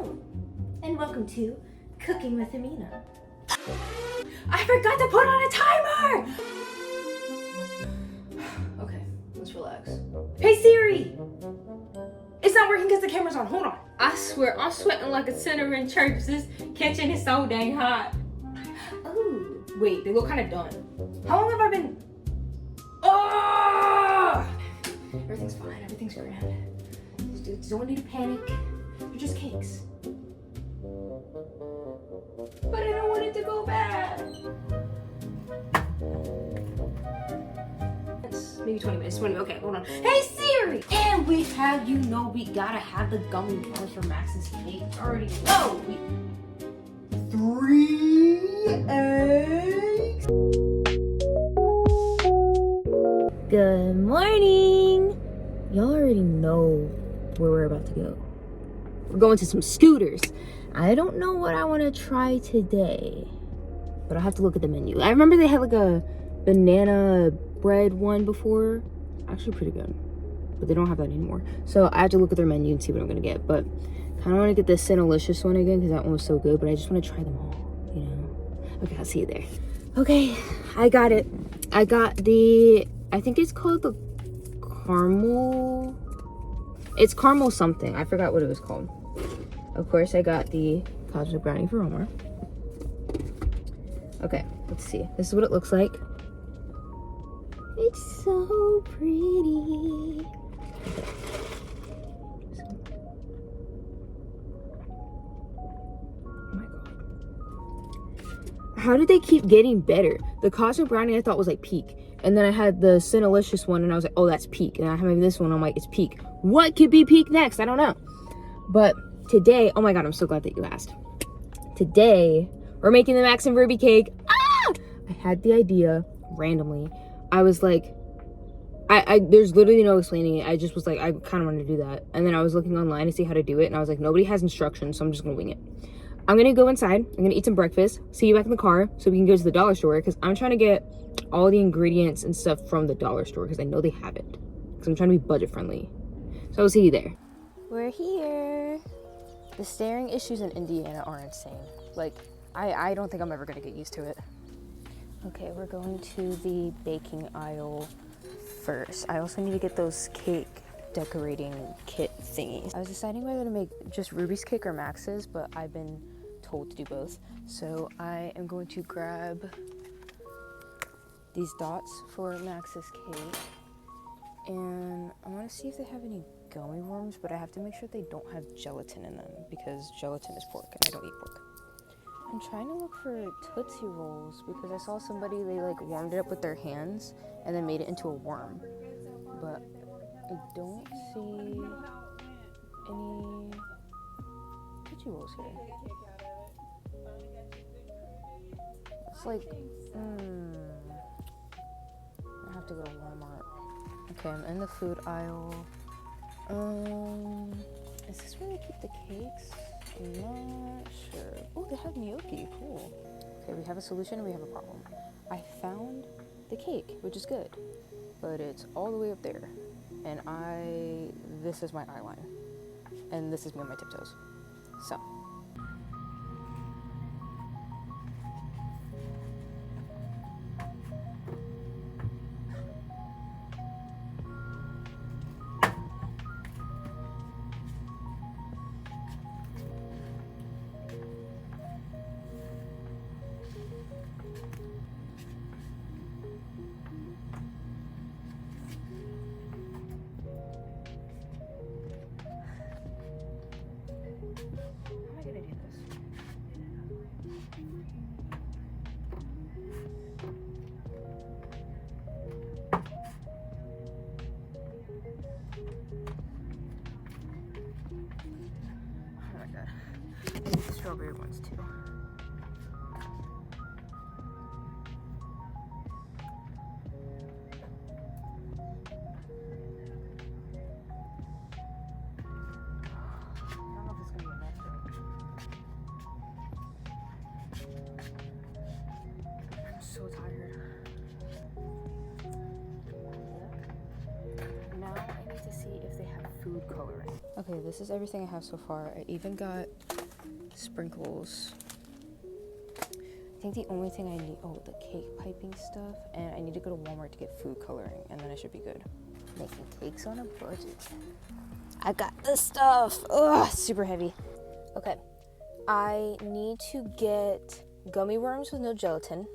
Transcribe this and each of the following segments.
Hello, and welcome to Cooking with Amina. I forgot to put on a timer! Okay, let's relax. Hey Siri! It's not working because the camera's on. Hold on. I swear, I'm sweating like a sinner in church. This kitchen is so dang hot. Oh, wait, they look kind of done. How long have I been... Oh! Everything's fine, everything's grand. You don't need to panic. They're just cakes. But I don't want it to go bad. It's maybe 20 minutes. 20. Okay, hold on. Hey Siri! And we have, we gotta have the gummy bars for Max's cake. Already know. 3 eggs. Good morning. Y'all already know where we're about to go. We're going to some Scooters. I don't know what I want to try today, but I'll have to look at the menu. I remember they had like a banana bread one before. Actually pretty good, but they don't have that anymore. So I have to look at their menu and see what I'm gonna get, but kind of want to get the Cinnalicious one again because that one was so good, but I just want to try them all, you know? Okay, I'll see you there. Okay, I got it. I got the, I think it's called the caramel. It's caramel something. I forgot what it was called. Of course, I got the cosmic brownie for Omar. Okay, let's see. This is what it looks like. It's so pretty. Okay. Oh my god. How did they keep getting better? The cosmic brownie I thought was like peak. And then I had the Cinnalicious one and I was like, oh, that's peak. And I have this one, I'm like, it's peak. What could be peak next? I don't know. But today, oh my god, I'm so glad that you asked. Today, we're making the Max and Ruby cake. Ah! I had the idea randomly. I was like, there's literally no explaining it. I just was like, I kind of want to do that. And then I was looking online to see how to do it. And I was like, nobody has instructions, so I'm just going to wing it. I'm going to go inside. I'm going to eat some breakfast. See you back in the car so we can go to the dollar store. Because I'm trying to get all the ingredients and stuff from the dollar store. Because I know they have it. Because I'm trying to be budget friendly. So I'll see you there. We're here. The staring issues in Indiana are insane. Like, I don't think I'm ever going to get used to it. Okay, we're going to the baking aisle first. I also need to get those cake decorating kit thingies. I was deciding whether to make just Ruby's cake or Max's, but I've been told to do both. So I am going to grab these dots for Max's cake. And I want to see if they have any gummy worms, but I have to make sure they don't have gelatin in them because gelatin is pork and I don't eat pork. I'm trying to look for Tootsie Rolls because I saw somebody, they like warmed it up with their hands and then made it into a worm. But I don't see any Tootsie Rolls here. It's like, I have to go to Walmart. Okay, I'm in the food aisle. Is this where they keep the cakes? I'm not sure. Oh, they have gnocchi. Cool. Okay, we have a solution and we have a problem. I found the cake, which is good, but it's all the way up there. And this is my eye line. And this is me on my tiptoes. So. Strawberry ones too. I don't know if it's gonna be enough though. I'm so tired. Now I need to see if they have food coloring. Okay, this is everything I have so far. I even got sprinkles. I think the only thing I need, the cake piping stuff, and I need to go to Walmart to get food coloring, and then I should be good. Making cakes on a budget. I got this stuff. Ugh, super heavy. Okay, I need to get gummy worms with no gelatin,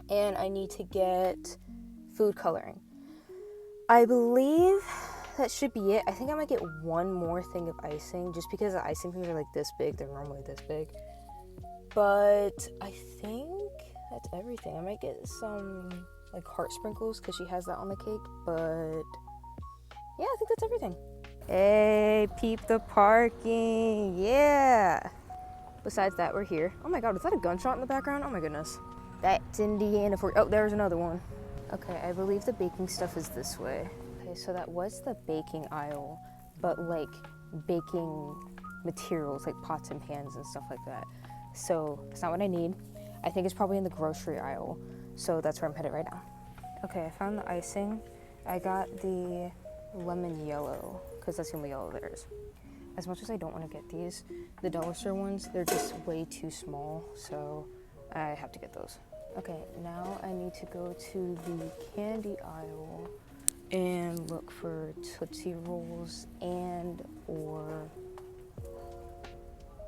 and I need to get food coloring. I believe that should be it. I think I might get one more thing of icing, just because the icing things are like this big. They're normally this big. But I think that's everything. I might get some like heart sprinkles because she has that on the cake. But yeah, I think that's everything. Hey, peep the parking. Yeah. Besides that, we're here. Oh my god, is that a gunshot in the background? Oh my goodness. That's Indiana for. Oh, there's another one. Okay, I believe the baking stuff is this way. Okay, so that was the baking aisle, but like baking materials like pots and pans and stuff like that. So that's not what I need. I think it's probably in the grocery aisle. So that's where I'm headed right now. Okay, I found the icing. I got the lemon yellow because that's the only yellow there is. As much as I don't want to get these, the dollar store ones, they're just way too small. So I have to get those. Okay, now I need to go to the candy aisle and look for Tootsie Rolls and or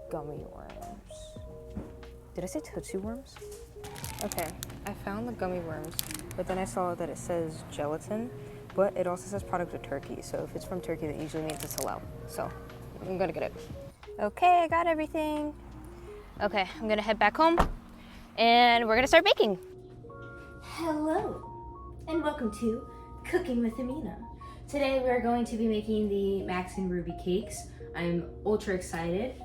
gummy worms. Did I say Tootsie Worms? Okay, I found the gummy worms, but then I saw that it says gelatin, but it also says product of Turkey. So if it's from Turkey, that usually means it's allowed. So I'm gonna get it. Okay, I got everything. Okay, I'm gonna head back home and we're gonna start baking. Hello, and welcome to Cooking with Amina. Today we're going to be making the Max and Ruby cakes. I'm ultra excited.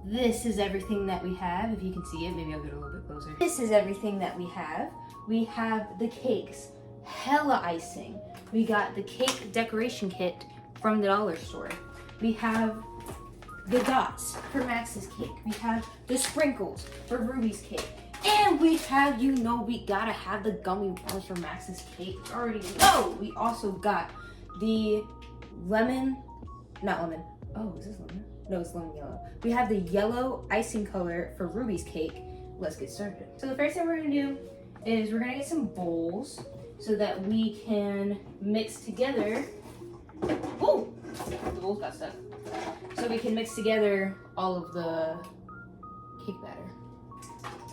This is everything that we have. If you can see it, maybe I'll get a little bit closer. This is everything that we have. We have the cakes, hella icing. We got the cake decoration kit from the dollar store. We have the dots for Max's cake. We have the sprinkles for Ruby's cake. And we have, we gotta have the gummy worms for Max's cake. You already know. We also got the oh, is this lemon? No, it's lemon yellow. We have the yellow icing color for Ruby's cake. Let's get started. So the first thing we're gonna do is we're gonna get some bowls so that we can mix together. Oh, the bowls got stuck. So we can mix together all of the cake batter.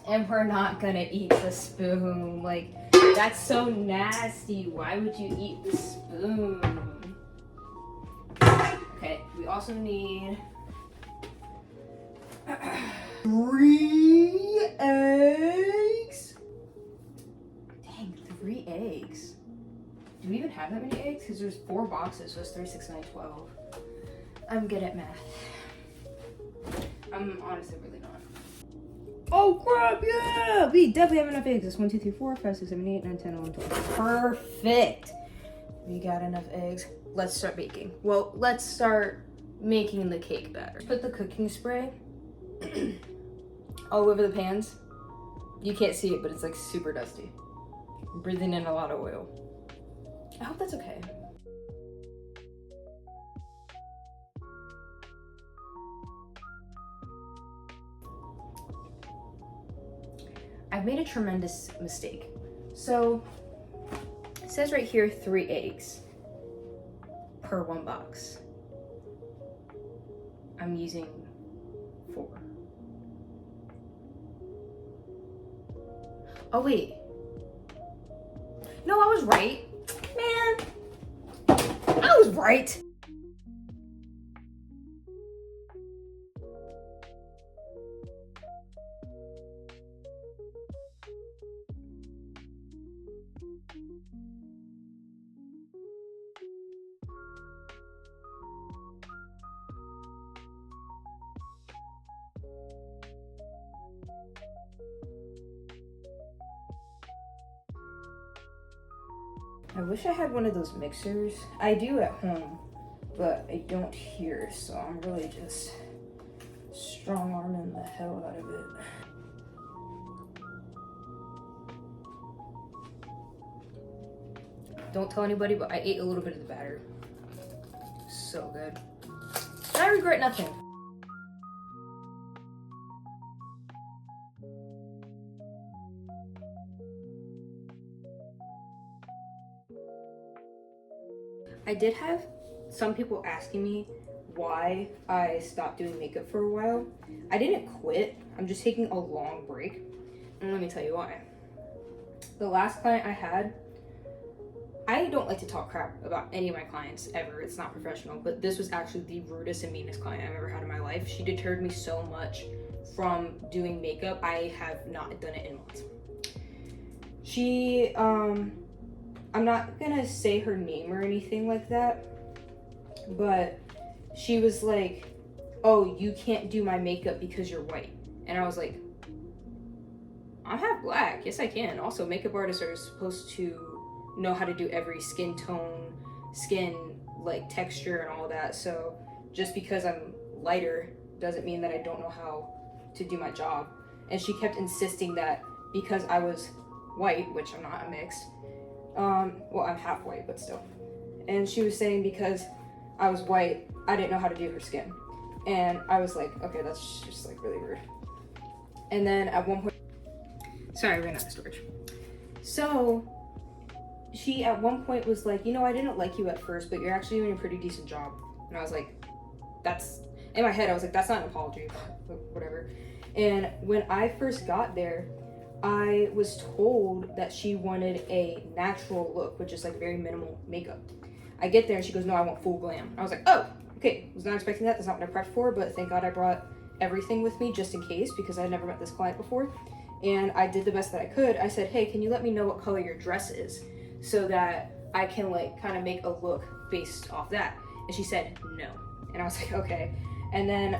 And we're not gonna eat the spoon. Like, that's so nasty. Why would you eat the spoon? Okay, we also need 3 eggs. Dang, 3 eggs. Do we even have that many eggs? Because there's 4 boxes, so it's 3, 6, 9, 12. I'm good at math. I'm honestly really not. Oh crap, yeah! We definitely have enough eggs. That's 1, 2, 3, 4, 5, 6, 7, 8, 9, 10, 11, 12. Perfect! We got enough eggs. Let's start baking. Well, let's start making the cake batter. Put the cooking spray all over the pans. You can't see it, but it's like super dusty. I'm breathing in a lot of oil. I hope that's okay. I've made a tremendous mistake. So, it says right here 3 eggs per 1 box. I'm using 4. Oh wait. No, I was right. Man, I was right. I wish I had one of those mixers. I do at home, but I don't here, so I'm really just strong-arming the hell out of it. Don't tell anybody, but I ate a little bit of the batter. So good. and I regret nothing. I did have some people asking me why I stopped doing makeup for a while. I didn't quit. I'm just taking a long break. And let me tell you why. The last client I had, I don't like to talk crap about any of my clients ever. It's not professional, but this was actually the rudest and meanest client I've ever had in my life. She deterred me so much from doing makeup. I have not done it in months. She, I'm not gonna say her name or anything like that, but she was like, oh, you can't do my makeup because you're white. And I was like, I'm half black. Yes, I can. Also, makeup artists are supposed to know how to do every skin tone, skin like texture and all that. So just because I'm lighter doesn't mean that I don't know how to do my job. And she kept insisting that because I was white, which I'm not, I'm mixed. Well, I'm half white, but still. And she was saying because I was white, I didn't know how to do her skin. And I was like, okay, that's just like really rude. And then at one point, sorry, I ran out of storage. So she at one point was like, you know, I didn't like you at first, but you're actually doing a pretty decent job. And I was like, that's, in my head, I was like, that's not an apology, but whatever. And when I first got there, I was told that she wanted a natural look, which is like very minimal makeup. I get there and she goes, no, I want full glam. I was like, oh, okay, was not expecting that. That's not what I prepped for, but thank God I brought everything with me just in case, because I had never met this client before. And I did the best that I could. I said, hey, can you let me know what color your dress is so that I can like kind of make a look based off that? And she said, no. And I was like, okay. And then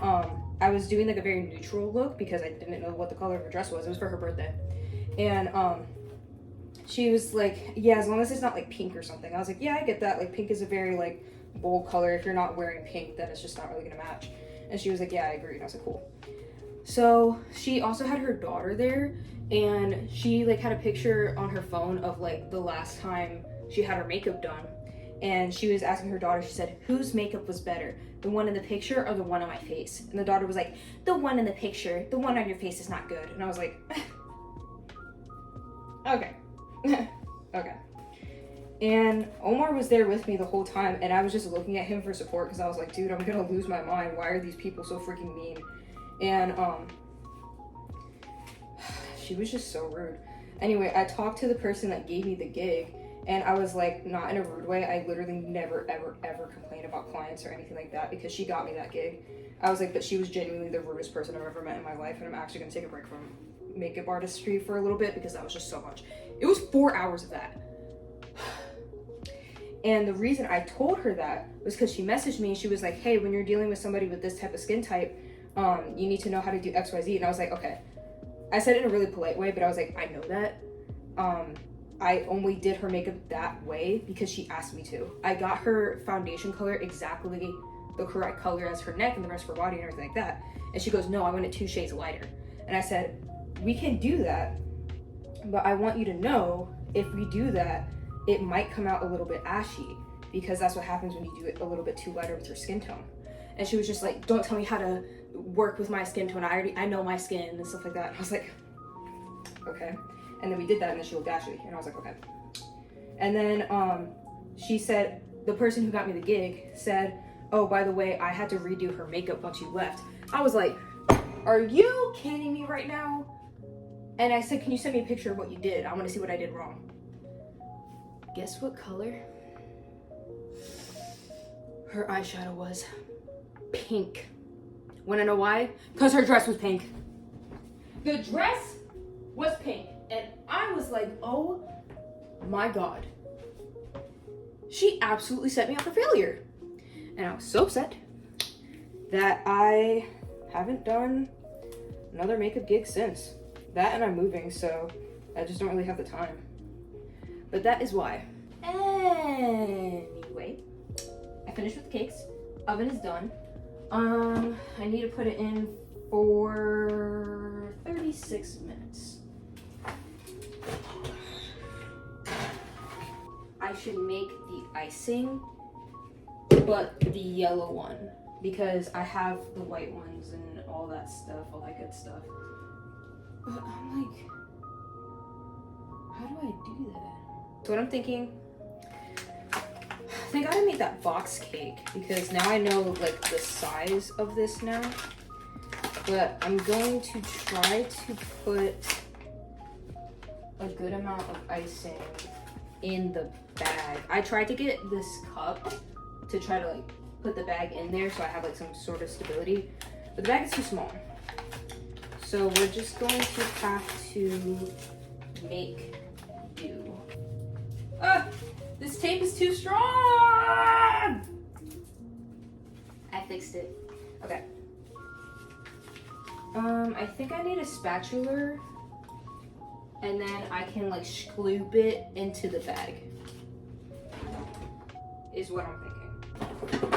I was doing like a very neutral look because I didn't know what the color of her dress was. It was for her birthday. And she was like, yeah, as long as it's not like pink or something. I was like, yeah, I get that. Like pink is a very like bold color. If you're not wearing pink, then it's just not really gonna match. And she was like, yeah, I agree. And I was like, cool. So she also had her daughter there, and she like had a picture on her phone of like the last time she had her makeup done. And she was asking her daughter, she said, whose makeup was better? The one in the picture or the one on my face? And the daughter was like, the one in the picture. The one on your face is not good. And I was like, okay. Okay. And Omar was there with me the whole time, and I was just looking at him for support because I was like, dude, I'm gonna lose my mind. Why are these people so freaking mean? And she was just so rude. Anyway, I talked to the person that gave me the gig, and I was like, not in a rude way. I literally never, ever, ever complain about clients or anything like that because she got me that gig. I was like, but she was genuinely the rudest person I've ever met in my life, and I'm actually gonna take a break from makeup artistry for a little bit because that was just so much. It was 4 hours of that. And the reason I told her that was because she messaged me and she was like, hey, when you're dealing with somebody with this type of skin type, you need to know how to do XYZ. And I was like, okay. I said it in a really polite way, but I was like, I know that. I only did her makeup that way because she asked me to. I got her foundation color exactly the correct color as her neck and the rest of her body and everything like that. And she goes, no, I want it 2 shades lighter. And I said, we can do that, but I want you to know if we do that, it might come out a little bit ashy because that's what happens when you do it a little bit too lighter with your skin tone. And she was just like, don't tell me how to work with my skin tone. I know my skin and stuff like that. And I was like, okay. And then we did that and then she looked ashy and I was like, okay. And then she said, the person who got me the gig said, oh, by the way, I had to redo her makeup once you left. I was like, are you kidding me right now? And I said, can you send me a picture of what you did? I want to see what I did wrong. Guess what color her eyeshadow was? Pink. Wanna know why? Because her dress was pink. The dress was pink. And I was like, oh my God. She absolutely set me up for failure. And I was so upset that I haven't done another makeup gig since. That and I'm moving, so I just don't really have the time. But that is why. Anyway, I finished with the cakes. Oven is done. I need to put it in for 36 minutes. I should make the icing, but the yellow one, because I have the white ones and all that stuff, all that good stuff. But I'm like, how do I do that? So what I'm thinking, I think I gotta make that box cake because now I know like the size of this now. But I'm going to try to put a good amount of icing in the bag. I tried to get this cup to try to like put the bag in there so I have like some sort of stability, but the bag is too small. So we're just going to have to make do. Ah, this tape is too strong! I fixed it. Okay. I think I need a spatula and then I can like scoop it into the bag. Is what I'm thinking.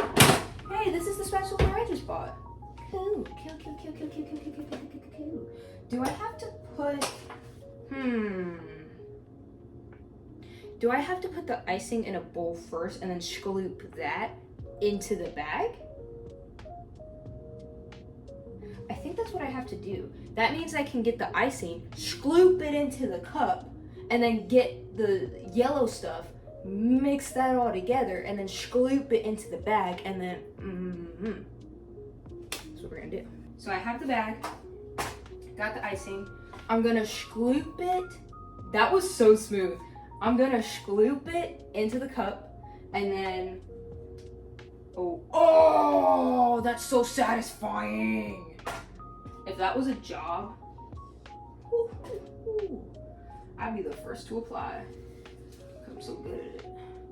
Hey, this is the spatula I just bought. Cool. Cool. Do I have to put Do I have to put the icing in a bowl first and then scoop that into the bag? I think that's what I have to do. That means I can get the icing, scoop it into the cup, and then get the yellow stuff, mix that all together, and then scoop it into the bag, and then, that's what we're gonna do. So I have the bag, got the icing. I'm gonna scoop it. That was so smooth. I'm gonna scoop it into the cup, and then, oh, that's so satisfying. If that was a job, I'd be the first to apply. I'm so good at it.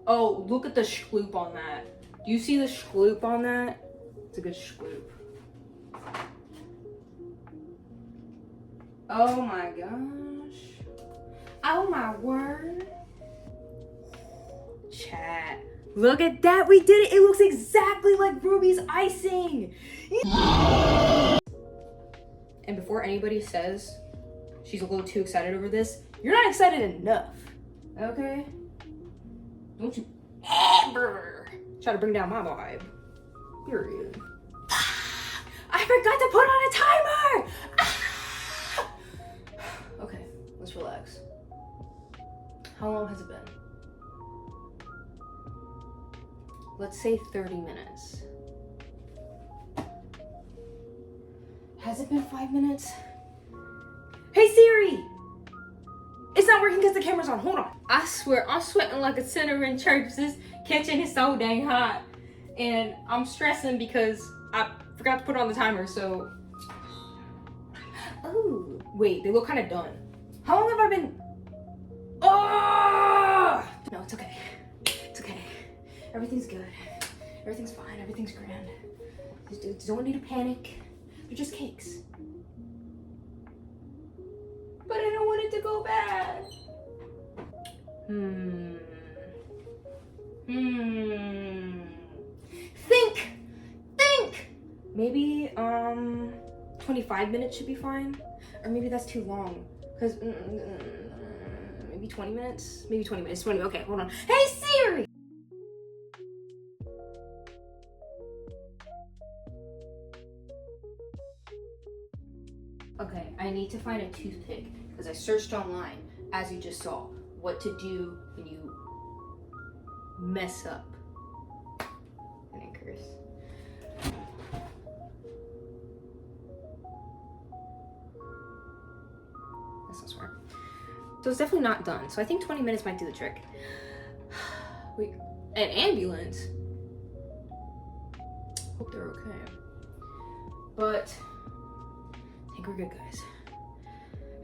Oh, look at the schloop on that. Do you see the schloop on that? It's a good schloop. Oh my gosh. Oh my word. Chat. Look at that, we did it. It looks exactly like Ruby's icing. And before anybody says she's a little too excited over this, you're not excited enough, okay? Don't you ever try to bring down my vibe. Period. I forgot to put on a timer! Okay, let's relax. How long has it been? Let's say 30 minutes. Has it been 5 minutes? Hey Siri! It's not working because the camera's on. Hold on. I swear, I'm sweating like a sinner in church. This kitchen is so dang hot. And I'm stressing because I forgot to put on the timer, so. Oh, wait, they look kind of done. How long have I been? Oh! No, it's okay. It's okay. Everything's good. Everything's fine. Everything's grand. You don't need to panic. They're just cakes. But I don't want it to go bad. Think! Maybe, 25 minutes should be fine. Or maybe that's too long. Because, maybe 20 minutes? Maybe 20 minutes. 20, okay, hold on. Hey Siri! Okay, I need to find a toothpick because I searched online, as you just saw, what to do when you mess up. I didn't curse. That's not smart. So it's definitely not done. So I think 20 minutes might do the trick. Wait, an ambulance? Hope they're okay. But I think we're good, guys.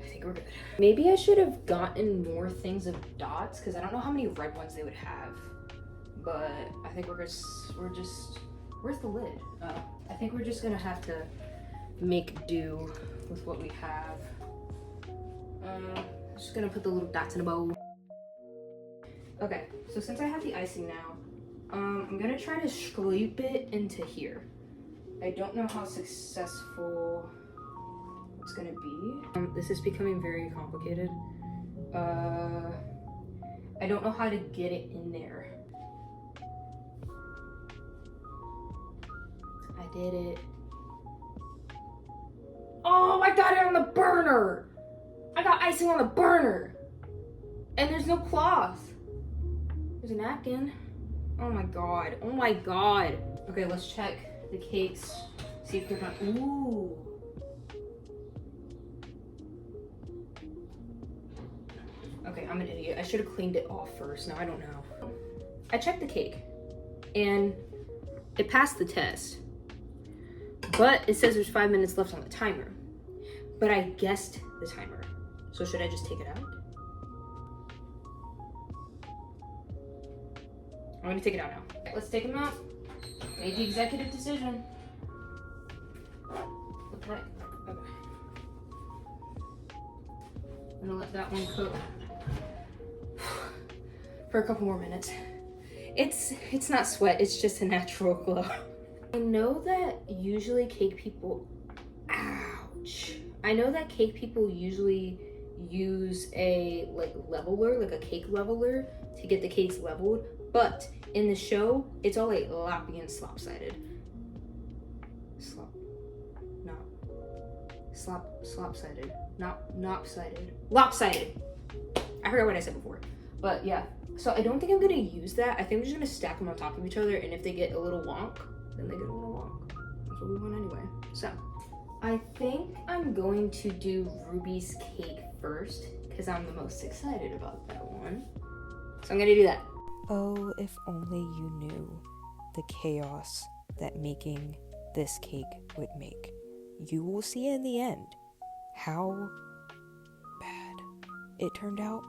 I think we're good. Maybe I should have gotten more things of dots because I don't know how many red ones they would have. But I think we're just, where's the lid? Oh, I think we're just gonna have to make do with what we have. I'm just gonna put the little dots in a bowl. Okay, so since I have the icing now, I'm gonna try to scoop it into here. I don't know how successful it's gonna be. This is becoming very complicated. I don't know how to get it in there. I I did it. Oh, I got it on the burner. I got icing on the burner. And there's no cloth. There's a napkin. Oh my god. Oh my god. Okay, let's check the cakes. See if they're not. Ooh. Okay, I'm an idiot. I should have cleaned it off first. Now I don't know. I checked the cake and it passed the test. But it says there's 5 minutes left on the timer. But I guessed the timer. So should I just take it out? I'm gonna take it out now. Okay, let's take them out. Made the executive decision. Look right. Okay. I'm gonna let that one cook for a couple more minutes. It's not sweat, it's just a natural glow. I know that usually cake people, ouch. I know that cake people usually use a leveler, like a cake leveler to get the cakes leveled, but in the show, it's all like loppy and slopsided. Slopsided. Lopsided. I forgot what I said before, but yeah. So I don't think I'm gonna use that. I think I'm just gonna stack them on top of each other, and if they get a little wonk, then they get a little wonk. That's what we want anyway. So I think I'm going to do Ruby's cake first because I'm the most excited about that one. So I'm gonna do that. Oh, if only you knew the chaos that making this cake would make. You will see in the end how bad it turned out.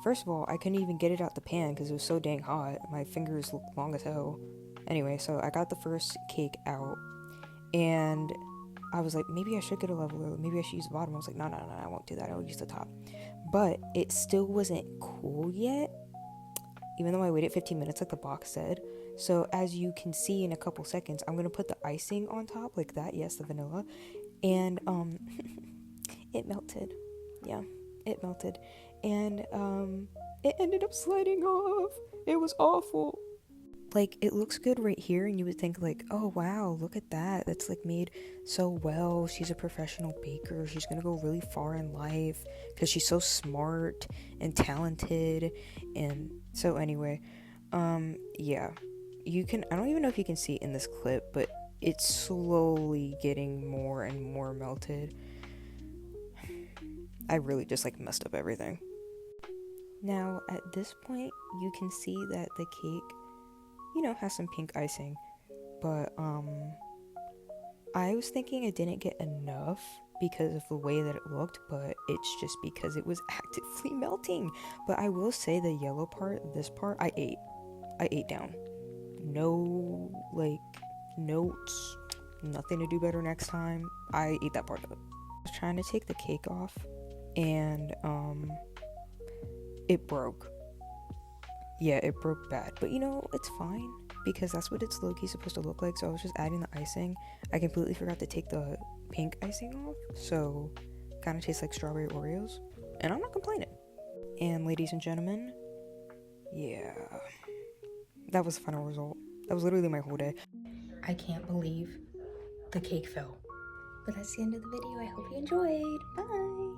First of all, I couldn't even get it out the pan because it was so dang hot. My fingers looked long as hell. Anyway, so I got the first cake out and I was like, maybe I should get a leveler. Maybe I should use the bottom. I was like, no, I won't do that. I'll use the top. But it still wasn't cool yet, even though I waited 15 minutes like the box said. So as you can see in a couple seconds, I'm going to put the icing on top like that. Yes, the vanilla. And it melted. Yeah, it melted. And it ended up sliding off. It was awful. Like, it looks good right here, and you would think like, oh wow, look at that, that's like made so well. She's a professional baker. She's gonna go really far in life because she's so smart and talented. And so anyway, yeah, you can, I don't even know if you can see it in this clip, but it's slowly getting more and more melted. I really just like messed up everything. Now at this point you can see that the cake, you know, has some pink icing, but I was thinking it didn't get enough because of the way that it looked, but it's just because it was actively melting. But I will say the yellow part, this part, I ate down. No like notes, nothing to do better next time. I ate that part up. I was trying to take the cake off and it broke. Yeah, it broke bad, but you know, it's fine because that's what it's low-key supposed to look like. So I was just adding the icing. I completely forgot to take the pink icing off, so kind of tastes like strawberry Oreos, and I'm not complaining. And ladies and gentlemen, yeah, that was the final result. That was literally my whole day. I can't believe the cake fell. But that's the end of the video. I hope you enjoyed. Bye.